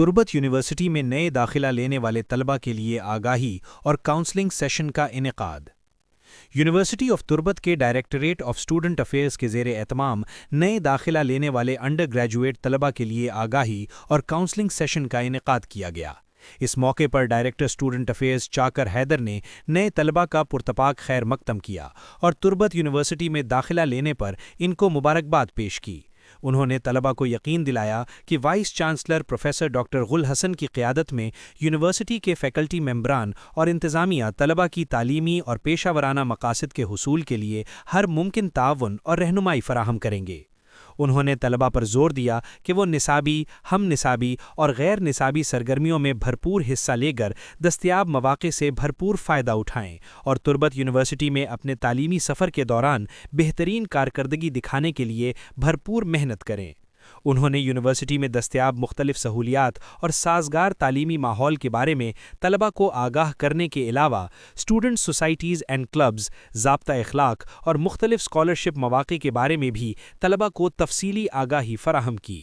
تربت university میں نئے داخلہ لینے والے طلبہ کے لیے آگاہی اور کاؤنسلنگ سیشن کا انعقاد۔ یونیورسٹی آف تربت کے ڈائریکٹوریٹ آف اسٹوڈنٹ افیئرز کے زیر اہتمام نئے داخلہ لینے والے انڈر گریجویٹ طلبہ کے لیے آگاہی اور کاؤنسلنگ سیشن کا انعقاد کیا گیا۔ اس موقع پر ڈائریکٹر اسٹوڈنٹ افیئرز چاکر حیدر نے نئے طلبہ کا پرتپاک خیر مقدم کیا اور تربت یونیورسٹی میں داخلہ لینے پر ان کو مبارکباد پیش کی۔ انہوں نے طلبہ کو یقین دلایا کہ وائس چانسلر پروفیسر ڈاکٹر غل حسن کی قیادت میں یونیورسٹی کے فیکلٹی ممبران اور انتظامیہ طلبہ کی تعلیمی اور پیشہ ورانہ مقاصد کے حصول کے لیے ہر ممکن تعاون اور رہنمائی فراہم کریں گے۔ انہوں نے طلبہ پر زور دیا کہ وہ نصابی، ہم نصابی اور غیر نصابی سرگرمیوں میں بھرپور حصہ لے کر دستیاب مواقع سے بھرپور فائدہ اٹھائیں اور تربت یونیورسٹی میں اپنے تعلیمی سفر کے دوران بہترین کارکردگی دکھانے کے لیے بھرپور محنت کریں۔ انہوں نے یونیورسٹی میں دستیاب مختلف سہولیات اور سازگار تعلیمی ماحول کے بارے میں طلبہ کو آگاہ کرنے کے علاوہ اسٹوڈنٹ سوسائٹیز اینڈ کلبز، ضابطہ اخلاق اور مختلف اسکالرشپ مواقع کے بارے میں بھی طلبہ کو تفصیلی آگاہی فراہم کی۔